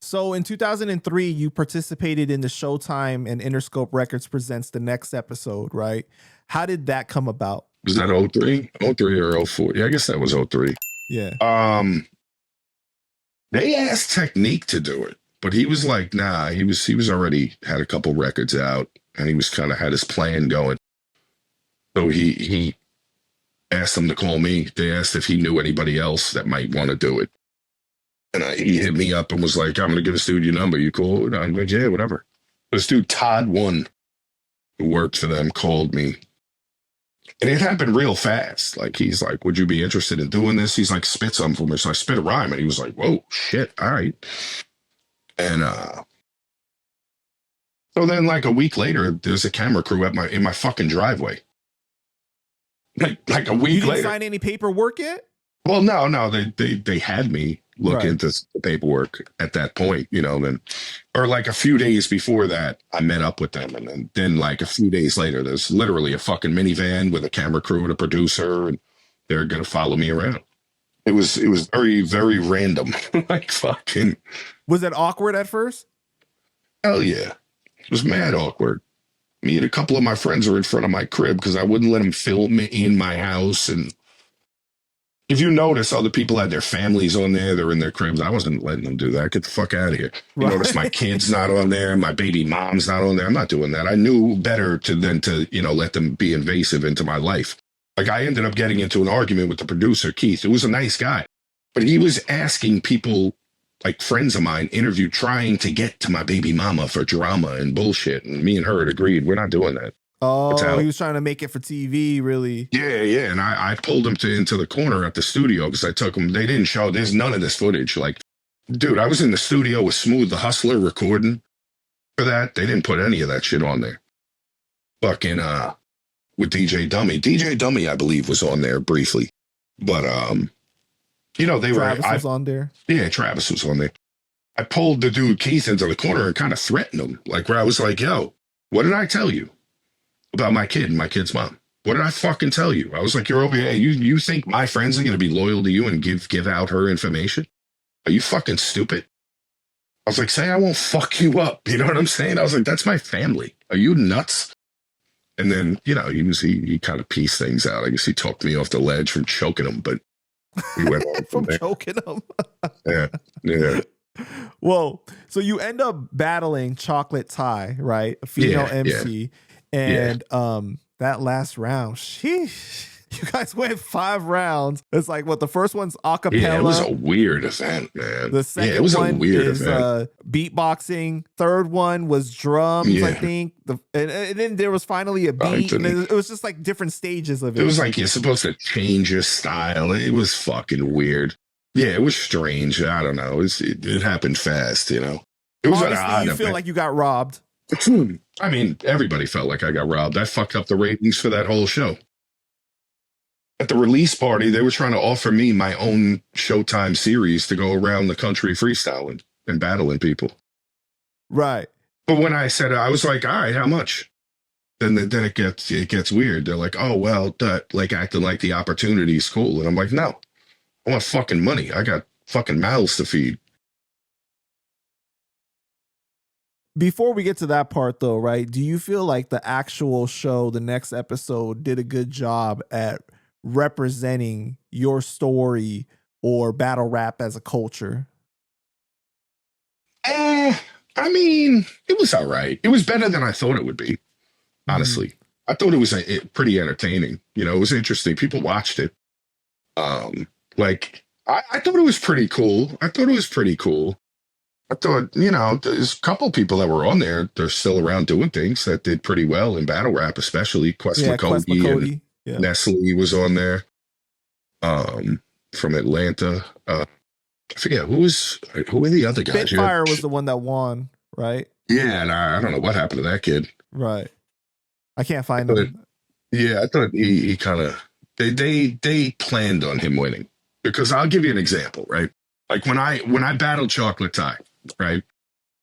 So in 2003, you participated in the Showtime and Interscope Records presents The Next Episode, right? How did that come about? Was that 03? 03 or 04? Yeah, I guess that was 03. Yeah. They asked Technique to do it, but he was like, nah, he was already had a couple records out and he was kind of had his plan going. So he asked them to call me. They asked if he knew anybody else that might want to do it. And he hit me up and was like, I'm going to give this dude your number. You cool? And I'm like, yeah, whatever. This dude, Todd One, who worked for them, called me. And it happened real fast. Like, he's like, would you be interested in doing this? He's like, spit something for me. So I spit a rhyme. And he was like, whoa, shit, all right. And so then like a week later, there's a camera crew in my fucking driveway. Like a week later. You didn't sign any paperwork yet? Well, no, they had me look into the paperwork at that point, you know, or like a few days before that, I met up with them. And then like a few days later, there's literally a fucking minivan with a camera crew and a producer, and they're going to follow me around. It was very, very random. Like fucking. Was it awkward at first? Hell yeah. It was mad awkward. Me and a couple of my friends were in front of my crib because I wouldn't let them film in my house. And if you notice, other people had their families on there. They're in their cribs. I wasn't letting them do that. Get the fuck out of here. You notice my kid's not on there. My baby mom's not on there. I'm not doing that. I knew better than to, you know, let them be invasive into my life. Like, I ended up getting into an argument with the producer, Keith, who was a nice guy. But he was asking people, like friends of mine, interviewed, trying to get to my baby mama for drama and bullshit. And me and her had agreed, we're not doing that. Oh, he was trying to make it for TV, really? Yeah. And I pulled him into the corner at the studio because I took him. They didn't show. There's none of this footage. Like, dude, I was in the studio with Smooth the Hustler recording for that. They didn't put any of that shit on there. Fucking with DJ Dummy. DJ Dummy, I believe, was on there briefly. But you know, Travis was on there. Yeah, Travis was on there. I pulled the dude Keith into the corner and kind of threatened him. Like, where I was like, yo, what did I tell you about my kid and my kid's mom? What did I fucking tell you? I was like, you're over here. You think my friends are going to be loyal to you and give out her information? Are you fucking stupid? I was like, say I won't fuck you up. You know what I'm saying? I was like, that's my family. Are you nuts? And then, you know, he kind of pieced things out. I guess he talked me off the ledge from choking him, but we went on from choking him. Yeah. Whoa. So you end up battling Chocolate Ty, right? A female MC. And that last round, sheesh. You guys went 5 rounds. It's like, what, the first one's a cappella. Yeah, it was a weird event, man. The second it was one a weird is event. Beatboxing. Third one was drums, I think. And then there was finally a beat. And it was just like different stages of it. It was like you're supposed to change your style. It was fucking weird. Yeah, it was strange. I don't know. It happened fast, you know. It was honestly, you feel like you got robbed. I mean, everybody felt like I got robbed. I fucked up the ratings for that whole show. At the release party, they were trying to offer me my own Showtime series to go around the country freestyling and battling people. Right. But when I said, I was like, all right, how much? Then it gets weird. They're like, oh, well, like acting like the opportunity's cool. And I'm like, no, I want fucking money. I got fucking mouths to feed. Before we get to that part, though, right, do you feel like the actual show, the next episode, did a good job at representing your story or battle rap as a culture? I mean, it was all right. It was better than I thought it would be, honestly. I thought it was pretty entertaining. You know, it was interesting. People watched it. Like, I thought it was pretty cool. I thought, you know, there's a couple people that were on there. They're still around doing things that did pretty well in battle rap, especially Quest McCody and Nestle was on there. From Atlanta. I forget who were the other guys. Spitfire was the one that won, right? Yeah, and I don't know what happened to that kid. Right. I can't find him. Yeah, I thought he kind of they planned on him winning. Because I'll give you an example, right? Like when I battled Chocolate Ty, right?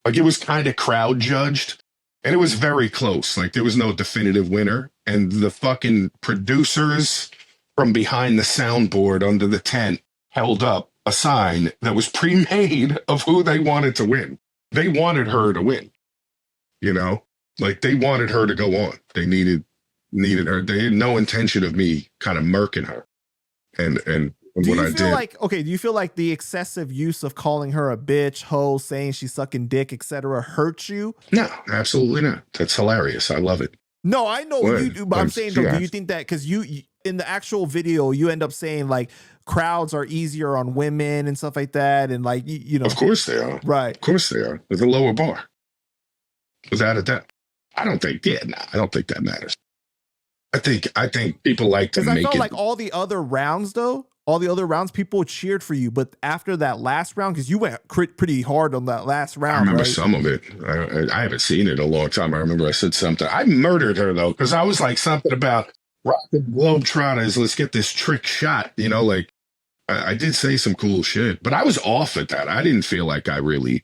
Like, it was kind of crowd judged, and it was very close. Like, there was no definitive winner, and the fucking producers from behind the soundboard under the tent held up a sign that was pre-made of who they wanted to win. They wanted her to win, you know, like they wanted her to go on. They needed her. They had no intention of me kind of murking her. And Do what you I feel did. like, okay, do you feel like the excessive use of calling her a bitch, hoe, saying she's sucking dick, etc., hurts you? No, absolutely not. That's hilarious. I love it. No, I know What? you do, but I'm saying, though, do you think that because you in the actual video, you end up saying like crowds are easier on women and stuff like that, and like you know, Of course they are. right? Of course they are. There's a lower bar, without a doubt. I don't think. Yeah, no, I don't think that matters. I think people like to Because I make felt it. like all the other rounds, though, all the other rounds, people cheered for you, but after that last round, because you went pretty hard on that last round. I remember right? some of it. I haven't seen it in a long time. I remember I said something. I murdered her though, because I was like something about rocking Globetrotters. Let's get this trick shot. You know, like I did say some cool shit, but I was off at that. I didn't feel like I really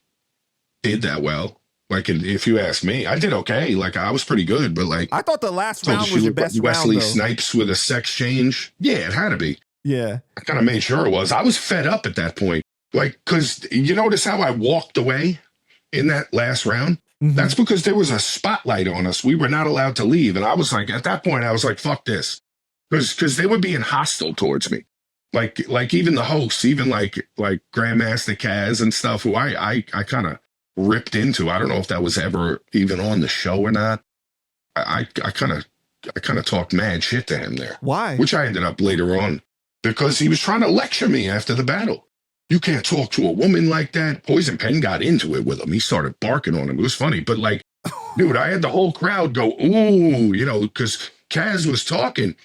did that well. Like, if you ask me, I did okay. Like, I was pretty good, but like, I thought the last round was your best Wesley round, though. Snipes with a sex change. Yeah, it had to be. Yeah. I kind of made sure it was. I was fed up at that point. Like, because you notice how I walked away in that last round? Mm-hmm. That's because there was a spotlight on us. We were not allowed to leave. And I was like, at that point, I was like, fuck this. Because they were being hostile towards me. Like even the hosts, even like Grandmaster Kaz and stuff, who I kind of ripped into. I don't know if that was ever even on the show or not. I kind of talked mad shit to him there. Why? Which I ended up later on because he was trying to lecture me after the battle. You can't talk to a woman like that. Poison Pen got into it with him. He started barking on him. It was funny, but like, dude, I had the whole crowd go, ooh, you know, because Kaz was talking.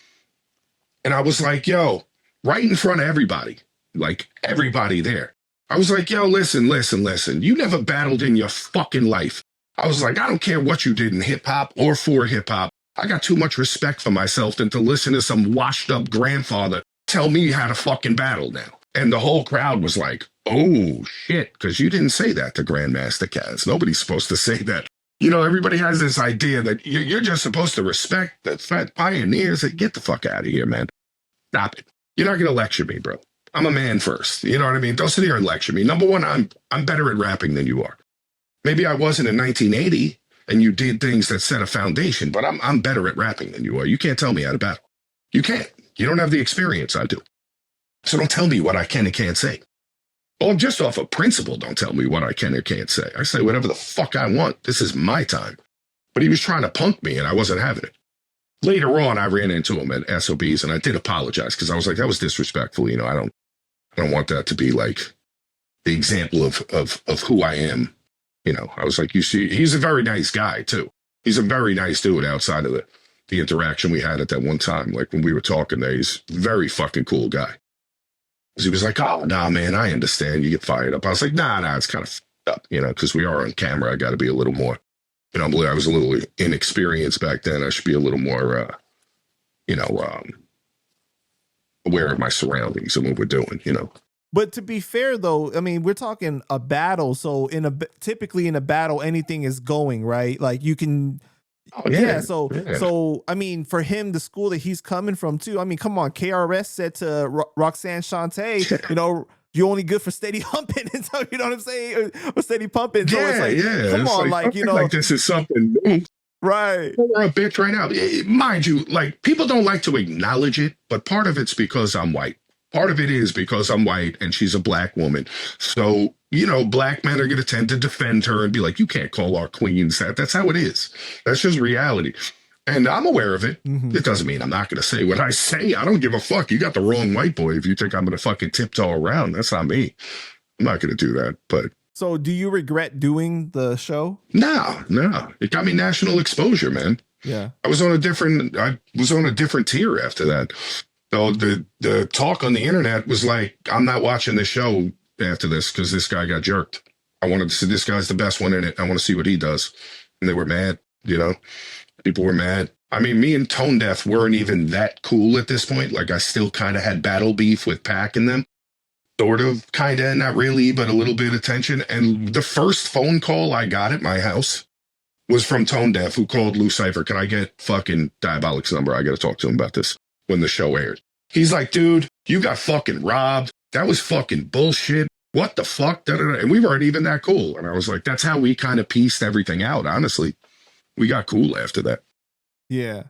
And I was like, yo, right in front of everybody, like everybody there. I was like, yo, listen. You never battled in your fucking life. I was like, I don't care what you did in hip hop or for hip hop. I got too much respect for myself than to listen to some washed up grandfather tell me how to fucking battle now. And the whole crowd was like, oh shit, because you didn't say that to Grandmaster Kaz. Nobody's supposed to say that. You know, everybody has this idea that you're just supposed to respect the fat pioneers. Get the fuck out of here, man. Stop it. You're not going to lecture me, bro. I'm a man first. You know what I mean? Don't sit here and lecture me. Number one, I'm better at rapping than you are. Maybe I wasn't in 1980 and you did things that set a foundation, but I'm better at rapping than you are. You can't tell me how to battle. You can't. You don't have the experience I do. So don't tell me what I can and can't say. Well, just off of principle, don't tell me what I can or can't say. I say whatever the fuck I want. This is my time. But he was trying to punk me and I wasn't having it. Later on, I ran into him at SOBs and I did apologize because I was like, that was disrespectful. You know, I don't want that to be like the example of who I am. You know, I was like, you see, he's a very nice guy too. He's a very nice dude outside of the interaction we had at that one time. Like when we were talking there, he's a very fucking cool guy. He was like, oh, nah, man, I understand. You get fired up. I was like, nah, it's kind of fucked up, you know, because we are on camera. I got to be a little more, you know, I was a little inexperienced back then. I should be a little more, aware of my surroundings and what we're doing, you know. But to be fair, though, I mean, we're talking a battle. So typically in a battle, anything is going, right? Like you can. Oh, yeah. So I mean, for him, the school that he's coming from too. I mean, come on, KRS said to Roxanne Shante, you know, you're only good for steady humping, and so you know what I'm saying, or steady pumping. So it's like, come on, like you know, like this is something new, right? We're a bitch right now, mind you. Like people don't like to acknowledge it, but part of it's because I'm white. Part of it is because I'm white and she's a black woman. So, you know, black men are going to tend to defend her and be like, you can't call our queens that. That's how it is. That's just reality. And I'm aware of it. Mm-hmm. It doesn't mean I'm not going to say what I say. I don't give a fuck. You got the wrong white boy if you think I'm going to fucking tiptoe around. That's not me. I'm not going to do that. But so do you regret doing the show? No. It got me national exposure, man. Yeah. I was on a different tier after that. So the talk on the internet was like, I'm not watching this show after this because this guy got jerked. I wanted to see this guy's the best one in it. I want to see what he does. And they were mad, you know? People were mad. I mean, me and Tone Deaf weren't even that cool at this point. Like, I still kind of had battle beef with Pac and them. Sort of, kind of, not really, but a little bit of tension. And the first phone call I got at my house was from Tone Deaf, who called Lou Cypher. Can I get fucking Diabolic's number? I got to talk to him about this when the show aired. He's like, dude, you got fucking robbed. That was fucking bullshit. What the fuck? Da, da, da. And we weren't even that cool. And I was like, that's how we kind of pieced everything out, honestly. We got cool after that. Yeah.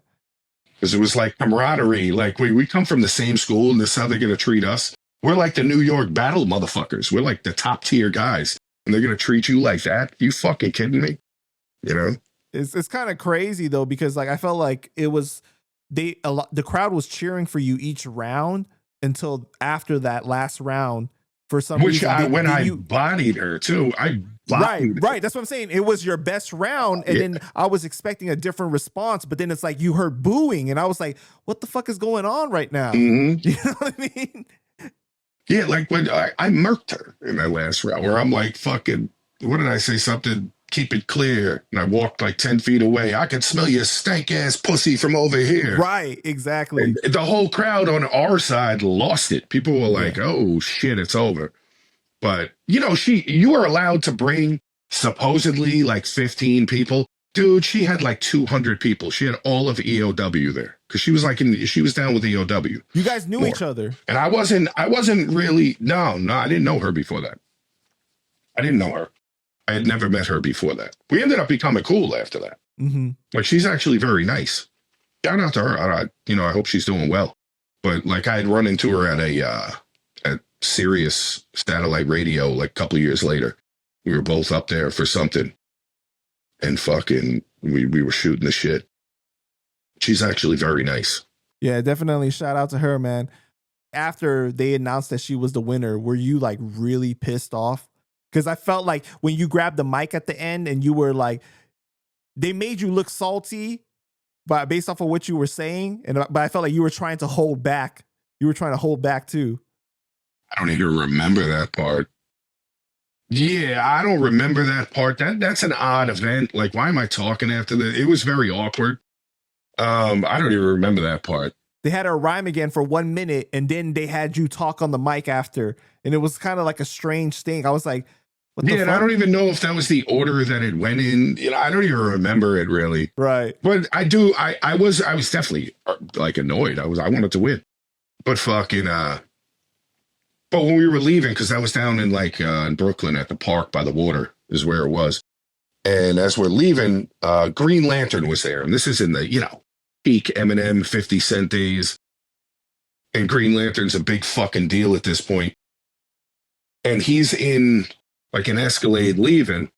Because it was like camaraderie. Like, we come from the same school, and this is how they're going to treat us. We're like the New York battle motherfuckers. We're like the top tier guys. And they're going to treat you like that? You fucking kidding me? You know? It's kind of crazy, though, because like I felt like it was the crowd was cheering for you each round until after that last round. For some reason, I bodied her too. Right. That's what I'm saying. It was your best round, and then I was expecting a different response, but then it's like you heard booing, and I was like, "What the fuck is going on right now?" Mm-hmm. You know what I mean? Yeah, like when I murked her in that last round, where I'm like, "Fucking, what did I say? Something. Keep it clear." And I walked like 10 feet away. I could smell your stank ass pussy from over here. Right. Exactly. And the whole crowd on our side lost it. People were like, "Oh shit, it's over." But you know, you were allowed to bring supposedly like 15 people. Dude, she had like 200 people. She had all of EOW there because she was she was down with EOW. You guys knew each other, and I wasn't really. No, I didn't know her before that. I didn't know her. I had never met her before that. We ended up becoming cool after that. Mm-hmm. Like, she's actually very nice. Shout out to her. I hope she's doing well. But like, I had run into her at Sirius satellite radio like a couple of years later. We were both up there for something, and fucking we were shooting the shit. She's actually very nice. Yeah, definitely. Shout out to her, man. After they announced that she was the winner, were you like really pissed off? Because I felt like when you grabbed the mic at the end and you were like, they made you look salty, but based off of what you were saying, but I felt like you were trying to hold back. You were trying to hold back too. I don't even remember that part. Yeah, I don't remember that part. That's an odd event. Like, why am I talking after that? It was very awkward. I don't even remember that part. They had her rhyme again for 1 minute, and then they had you talk on the mic after, and it was kind of like a strange thing. I was like, what the fuck? And I don't even know if that was the order that it went in. You know, I don't even remember it really. Right. But I do. I was definitely like annoyed. I wanted to win, but fucking. But when we were leaving, because that was down in like in Brooklyn at the park by the water is where it was. And as we're leaving, Green Lantern was there, and this is in the peak Eminem 50 Cent days. And Green Lantern's a big fucking deal at this point. And he's in like an Escalade leaving,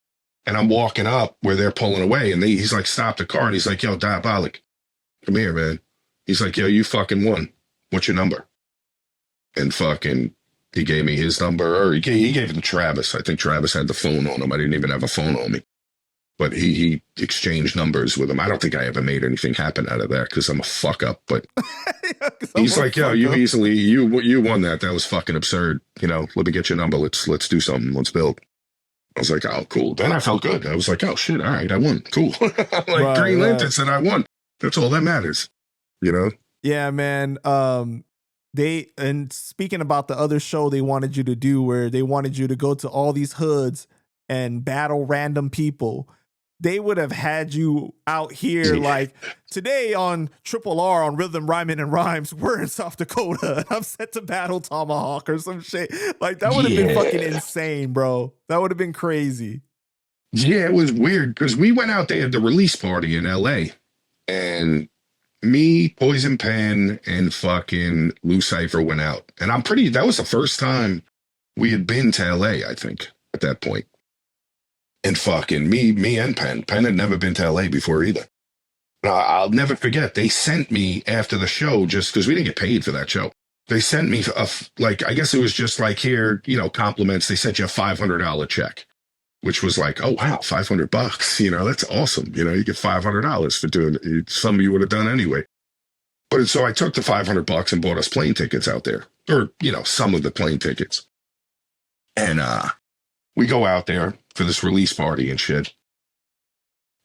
and I'm walking up where they're pulling away, and he's like, stop the car, and he's like, yo, Diabolic, come here, man. He's like, yo, you fucking won. What's your number? And fucking, he gave me his number, or he gave it to Travis. I think Travis had the phone on him. I didn't even have a phone on me. But he exchanged numbers with him. I don't think I ever made anything happen out of that because I'm a fuck up. But he's like, yo, you won that. That was fucking absurd. Let me get your number. Let's do something. Let's build. I was like, oh, cool. Then I felt good. I was like, oh shit, all right, I won. Cool. Green Lantern said I won. That's all that matters. Yeah, man. And speaking about the other show they wanted you to do, where they wanted you to go to all these hoods and battle random people. They would have had you out here like today on Triple R on Rhythm, Rhyming and Rhymes. We're in South Dakota. I'm set to battle Tomahawk or some shit. Like that would have been fucking insane, bro. That would have been crazy. Yeah, it was weird because we went out there at the release party in LA, and me, Poison Pen, and fucking Lou Cypher went out. And that was the first time we had been to LA, I think, at that point. And fucking me and Penn had never been to LA before either. I'll never forget, they sent me after the show, just because we didn't get paid for that show. They sent me I guess it was just like, here, compliments. They sent you a $500 check, which was like, oh wow, $500. That's awesome. You get $500 for doing it. Some of you would have done anyway. But so I took the $500 and bought us plane tickets out there, or some of the plane tickets. And we go out there for this release party and shit.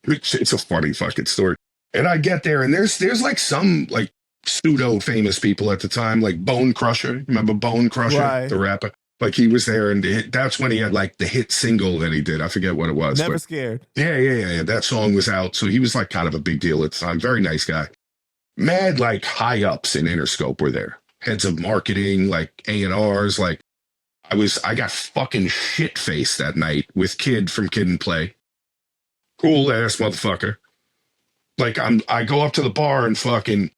It's a funny fucking story. And I get there, and there's like some like pseudo famous people at the time, like Bone Crusher. Remember Bone Crusher, right, the rapper? Like he was there, and that's when he had like the hit single that he did. I forget what it was. Never Scared. Yeah. That song was out, so he was like kind of a big deal at the time. Very nice guy. Mad like high ups in Interscope were there. heads of marketing, like A&Rs. Like I got fucking shit faced that night with Kid from Kid and Play. Cool ass motherfucker. Like I go up to the bar and fucking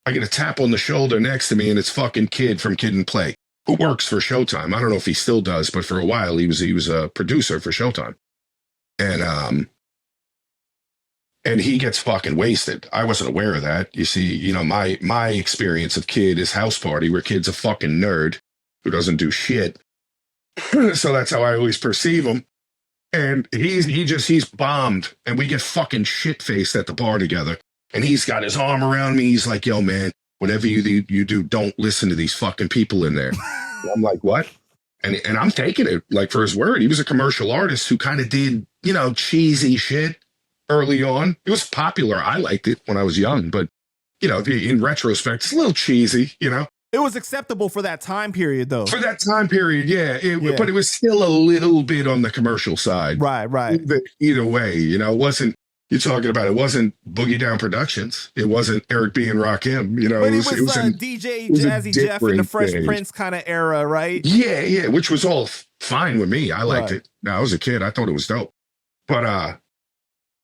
I get a tap on the shoulder next to me, and it's fucking Kid from Kid and Play, who works for Showtime. I don't know if he still does, but for a while he was a producer for Showtime. And he gets fucking wasted. I wasn't aware of that. You see, you know, my experience of Kid is House Party, where Kid's a fucking nerd who doesn't do shit. So that's how I always perceive him. And he's bombed, and we get fucking shit faced at the bar together. And he's got his arm around me. He's like, "Yo, man, whatever you do, don't listen to these fucking people in there." And I'm like, "What?" And I'm taking it like for his word. He was a commercial artist who kind of did, you know, cheesy shit early on. It was popular. I liked it when I was young, but you know, in retrospect, it's a little cheesy, you know. It was acceptable for that time period, though. For that time period, yeah. But it was still a little bit on the commercial side. Right. Either way, you know, it wasn't, you're talking about, it wasn't Boogie Down Productions. It wasn't Eric B. and Rakim, you know. But it was DJ Jazzy Jeff in the Fresh Prince kind of era, right? Yeah, which was all fine with me. I liked it. Now, I was a kid. I thought it was dope. But,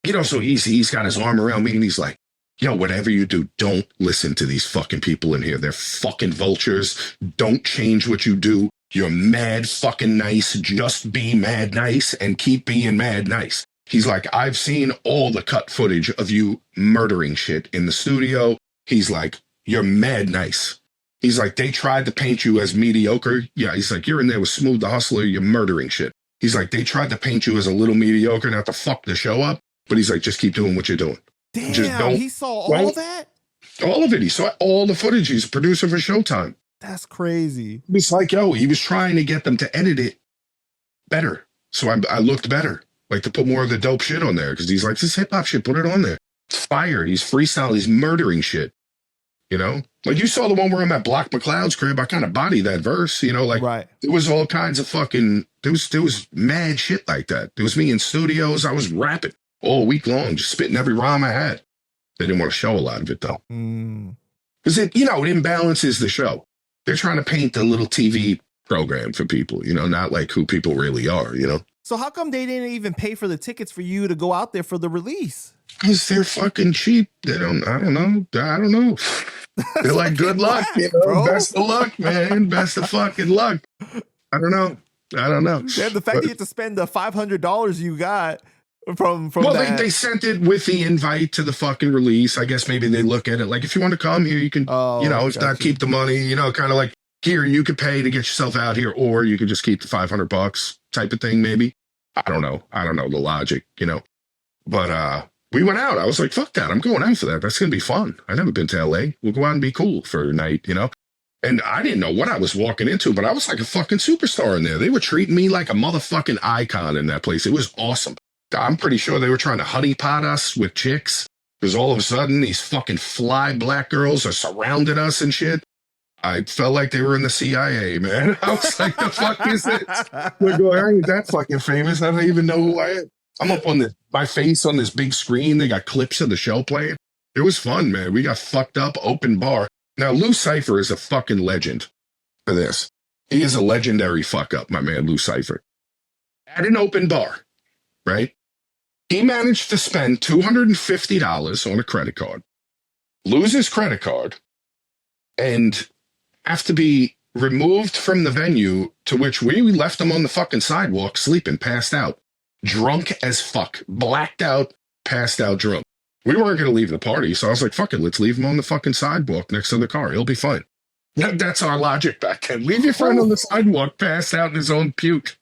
you know, so he's got his arm around me, and he's like, "Yo, whatever you do, don't listen to these fucking people in here. They're fucking vultures. Don't change what you do. You're mad fucking nice. Just be mad nice and keep being mad nice." He's like, "I've seen all the cut footage of you murdering shit in the studio." He's like, "You're mad nice." He's like, "They tried to paint you as mediocre." Yeah, he's like, "You're in there with Smooth the Hustler. You're murdering shit." He's like, "They tried to paint you as a little mediocre, not to fuck the show up." But he's like, "Just keep doing what you're doing." Damn, just don't, he saw all that? All of it. He saw all the footage. He's a producer for Showtime. That's crazy. It's like, yo, he was trying to get them to edit it better. So I looked better, like to put more of the dope shit on there. Because he's like, "This hip hop shit, put it on there. It's fire." He's freestyle. He's murdering shit. You know? Like you saw the one where I'm at Block McCloud's crib. I kind of bodied that verse, you know, like It was all kinds of fucking, there was mad shit like that. There was me in studios. I was rapping all week long, just spitting every rhyme I had. They didn't want to show a lot of it though. Because it imbalances the show. They're trying to paint the little TV program for people, you know, not like who people really are, you know. So how come they didn't even pay for the tickets for you to go out there for the release? Because they're fucking cheap. I don't know. They're like, "Good luck, you know, bro. Best of luck, man. Best of fucking luck." I don't know. Yeah, the fact that you have to spend the $500 you got from well, that. They sent it with the invite to the fucking release. I guess maybe they look at it like, if you want to come here, you can, if not, keep the money, you know, kind of like, here, you could pay to get yourself out here, or you could just keep the $500 type of thing, maybe. I don't know the logic, you know. But we went out. I was like, fuck that. I'm going out for that. That's going to be fun. I've never been to LA. We'll go out and be cool for a night, you know. And I didn't know what I was walking into, but I was like a fucking superstar in there. They were treating me like a motherfucking icon in that place. It was awesome. I'm pretty sure they were trying to honeypot us with chicks, because all of a sudden these fucking fly black girls are surrounding us and shit. I felt like they were in the CIA, man. I was like, the fuck is this? They're going, "I ain't that fucking famous. I don't even know who I am." I'm up on my face on this big screen. They got clips of the show playing. It was fun, man. We got fucked up, open bar. Now, Lou Cypher is a fucking legend for this. He is a legendary fuck up, my man, Lou Cypher. At an open bar, right? He managed to spend $250 on a credit card, lose his credit card, and have to be removed from the venue, to which we left him on the fucking sidewalk, sleeping, passed out, drunk as fuck, blacked out, passed out drunk. We weren't going to leave the party, so I was like, fuck it, let's leave him on the fucking sidewalk next to the car. He'll be fine. That's our logic back then. Leave your friend on the sidewalk, passed out in his own puke.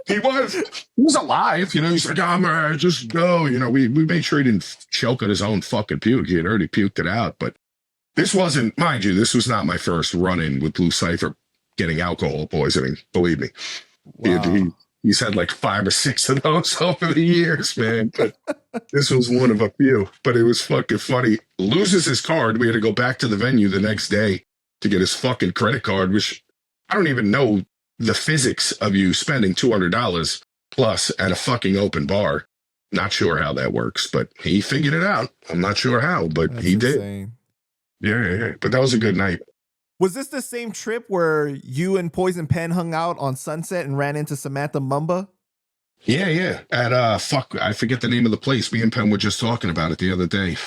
He was alive, you know. He's like, "Oh, man, just go." You know, we made sure he didn't choke on his own fucking puke. He had already puked it out. But this wasn't, mind you, this was not my first run-in with Lou Cypher getting alcohol poisoning. Believe me. Wow. He's had like 5 or 6 of those over the years, man. But this was one of a few. But it was fucking funny. Loses his card. We had to go back to the venue the next day to get his fucking credit card, which I don't even know the physics of you spending $200 plus at a fucking open bar. Not sure how that works, but he figured it out. I'm not sure how, but he did. Yeah. But that was a good night. Was this the same trip where you and Poison Pen hung out on Sunset and ran into Samantha Mumba? Yeah, yeah. At fuck, I forget the name of the place. Me and Penn were just talking about it the other day.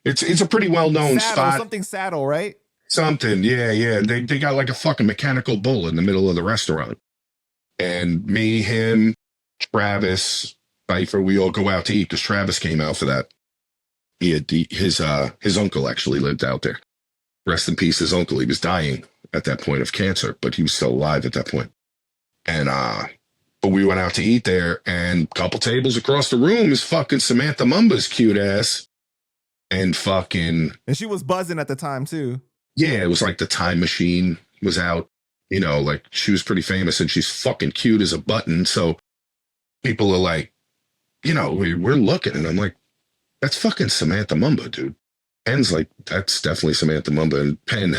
It's a pretty well known spot. Something Saddle, right? Something, yeah, yeah. They got like a fucking mechanical bull in the middle of the restaurant. And me, him, Travis, Pfeiffer, we all go out to eat because Travis came out for that. He had his uncle actually lived out there. Rest in peace, his uncle. He was dying at that point of cancer, but he was still alive at that point. And but we went out to eat there, and a couple tables across the room is fucking Samantha Mumba's cute ass. And she was buzzing at the time too. Yeah, it was like the Time Machine was out. You know, like she was pretty famous and she's fucking cute as a button. So people are like, you know, we're looking, and I'm like, that's fucking Samantha Mumba, dude. Penn's like, that's definitely Samantha Mumba. And Penn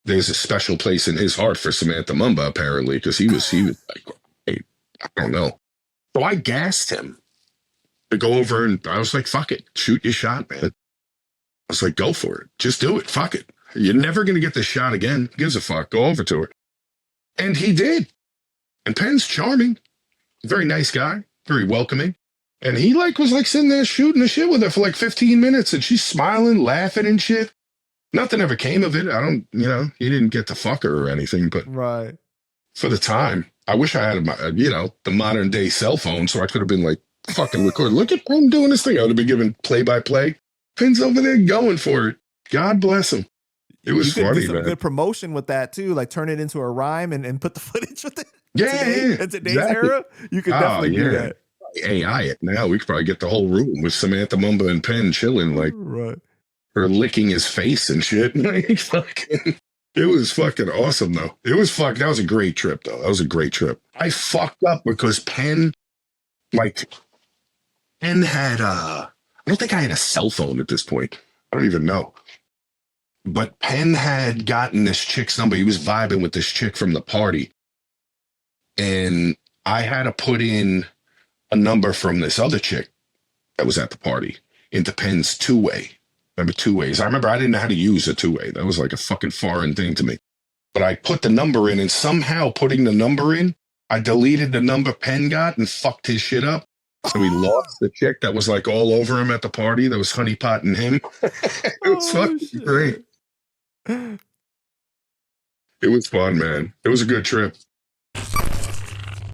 there's a special place in his heart for Samantha Mumba, apparently, because he was like, hey, I don't know. So I gassed him to go over, and I was like, fuck it, shoot your shot, man. I was like, go for it. Just do it. Fuck it. You're never going to get this shot again. Who gives a fuck? Go over to her. And he did. And Penn's charming. Very nice guy. Very welcoming. And he was sitting there shooting the shit with her for like 15 minutes. And she's smiling, laughing and shit. Nothing ever came of it. He didn't get to fuck her or anything. But right. For the time, I wish I had the modern day cell phone so I could have been like, fucking record. Look at Penn doing this thing. I would have been given play by play. Penn's over there going for it. God bless him. It was funny, do some man. Good promotion with that too, like turn it into a rhyme and put the footage with it. Yeah, in today's era, you could definitely do that. AI it now. We could probably get the whole room with Samantha Mumba and Penn chilling, like right. Her licking his face and shit. It was fucking awesome though. That was a great trip though. That was a great trip. I fucked up because Penn had I don't think I had a cell phone at this point. I don't even know. But Penn had gotten this chick's number. He was vibing with this chick from the party. And I had to put in a number from this other chick that was at the party into Penn's two-way. Remember two-ways? I remember I didn't know how to use a two-way. That was like a fucking foreign thing to me. But I put the number in, and somehow putting the number in, I deleted the number Penn got and fucked his shit up. So he lost the chick that was like all over him at the party that was honeypotting him. It was fucking great. It was fun, man. It was a good trip.